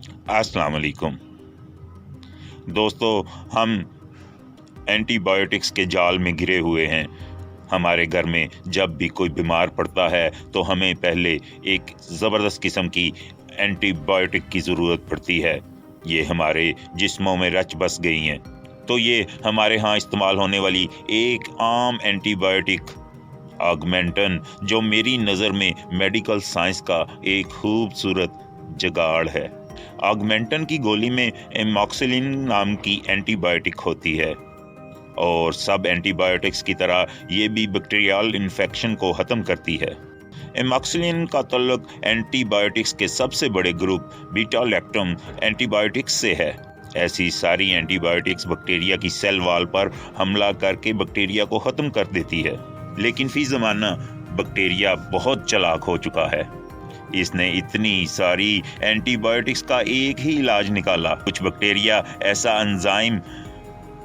अस्सलाम वालेकुम दोस्तों, हम एंटीबायोटिक्स के जाल में घिरे हुए हैं। हमारे घर में जब भी कोई बीमार पड़ता है तो हमें पहले एक ज़बरदस्त किस्म की एंटीबायोटिक की ज़रूरत पड़ती है। ये हमारे जिस्मों में रच बस गई हैं। तो ये हमारे यहाँ इस्तेमाल होने वाली एक आम एंटीबायोटिक ऑगमेंटन, जो मेरी नज़र में मेडिकल साइंस का एक खूबसूरत जुगाड़ है। ऑगमेंटन की गोली में एमॉक्सिलिन नाम की एंटीबायोटिक होती है और सब एंटीबायोटिक्स की तरह ये भी बैक्टीरियल इन्फेक्शन को ख़त्म करती है। एमॉक्सिलिन का ताल्लुक एंटीबायोटिक्स के सबसे बड़े ग्रुप बीटा लैक्टम एंटीबायोटिक्स से है। ऐसी सारी एंटीबायोटिक्स बैक्टीरिया की सेल वॉल पर हमला करके बैक्टीरिया को ख़त्म कर देती है, लेकिन फी ज़माना बैक्टीरिया बहुत चालाक हो चुका है। इसने इतनी सारी एंटीबायोटिक्स का एक ही इलाज निकाला। कुछ बैक्टीरिया ऐसा एंजाइम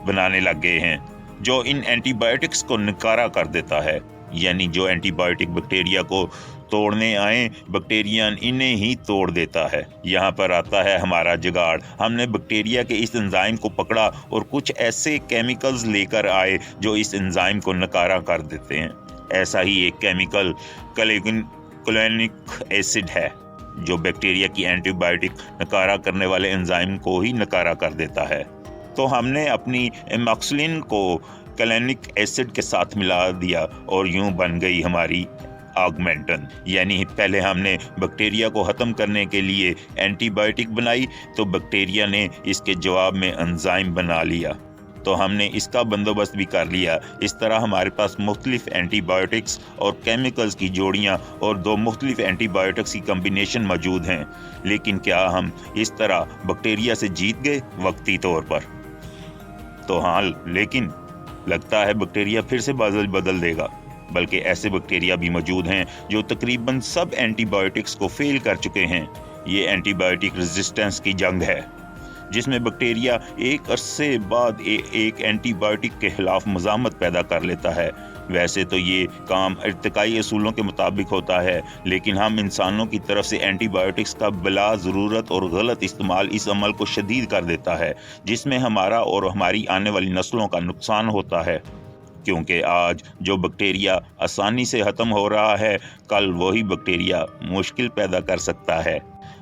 बनाने लग गए हैं जो इन एंटीबायोटिक्स को नकारा कर देता है, यानी जो एंटीबायोटिक बैक्टीरिया को तोड़ने आए, बैक्टीरिया इन्हें ही तोड़ देता है। यहाँ पर आता है हमारा जुगाड़। हमने बैक्टीरिया के इस एंजाइम को पकड़ा और कुछ ऐसे केमिकल्स लेकर आए जो इस एंजाइम को नकारा कर देते हैं। ऐसा ही एक केमिकल क्लोनिक एसिड है जो बैक्टीरिया की एंटीबायोटिक नकारा करने वाले एंजाइम को ही नकारा कर देता है। तो हमने अपनी एमॉक्सिलिन को क्लोनिक एसिड के साथ मिला दिया और यूं बन गई हमारी ऑगमेंटन। यानी पहले हमने बैक्टीरिया को ख़त्म करने के लिए एंटीबायोटिक बनाई, तो बैक्टीरिया ने इसके जवाब में एंजाइम बना लिया, तो हमने इसका बंदोबस्त भी कर लिया। इस तरह हमारे पास मुख्तलिफ एंटीबायोटिक्स और केमिकल्स की जोड़ियाँ और दो मुख्तलिफ एंटीबायोटिक्स की कम्बिनेशन मौजूद हैं। लेकिन क्या हम इस तरह बैक्टीरिया से जीत गए? वक्ती तौर पर तो हाँ, लेकिन लगता है बैक्टीरिया फिर से बाज़ल बदल देगा। बल्कि ऐसे बैक्टीरिया भी मौजूद हैं जो तकरीबन सब एंटीबायोटिक्स को फेल कर चुके हैं। ये एंटीबायोटिक रेजिस्टेंस की जंग है जिसमें बैक्टीरिया एक अरसे बाद एक एंटीबायोटिक के खिलाफ मज़ामत पैदा कर लेता है। वैसे तो ये काम इर्तिकाई असूलों के मुताबिक होता है, लेकिन हम इंसानों की तरफ से एंटीबायोटिक्स का बिला ज़रूरत और गलत इस्तेमाल इस अमल को शदीद कर देता है, जिसमें हमारा और हमारी आने वाली नस्लों का नुकसान होता है। क्योंकि आज जो बैक्टीरिया आसानी से ख़त्म हो रहा है, कल वही बैक्टीरिया मुश्किल पैदा कर सकता है।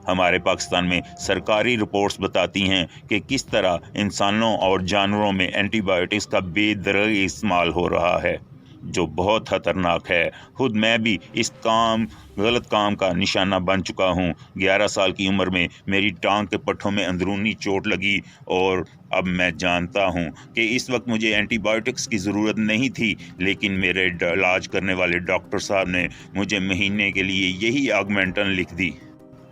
हमारे पाकिस्तान में सरकारी रिपोर्ट्स बताती हैं कि किस तरह इंसानों और जानवरों में एंटीबायोटिक्स का बेदरग इस्तेमाल हो रहा है, जो बहुत ख़तरनाक है। खुद मैं भी इस गलत काम का निशाना बन चुका हूँ। 11 साल की उम्र में मेरी टांग के पट्टों में अंदरूनी चोट लगी और अब मैं जानता हूँ कि इस वक्त मुझे एंटीबायोटिक्स की ज़रूरत नहीं थी, लेकिन मेरे इलाज करने वाले डॉक्टर साहब ने मुझे महीने के लिए यही ऑगमेंटन लिख दी।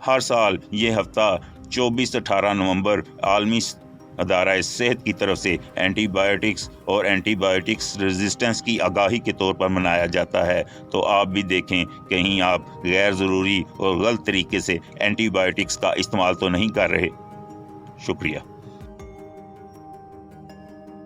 हर साल ये हफ्ता 24-18 नवंबर आलमी अदारा सेहत की तरफ से एंटीबायोटिक्स और एंटीबायोटिक्स रेजिस्टेंस की आगाही के तौर पर मनाया जाता है। तो आप भी देखें कहीं आप गैर ज़रूरी और गलत तरीके से एंटीबायोटिक्स का इस्तेमाल तो नहीं कर रहे। शुक्रिया।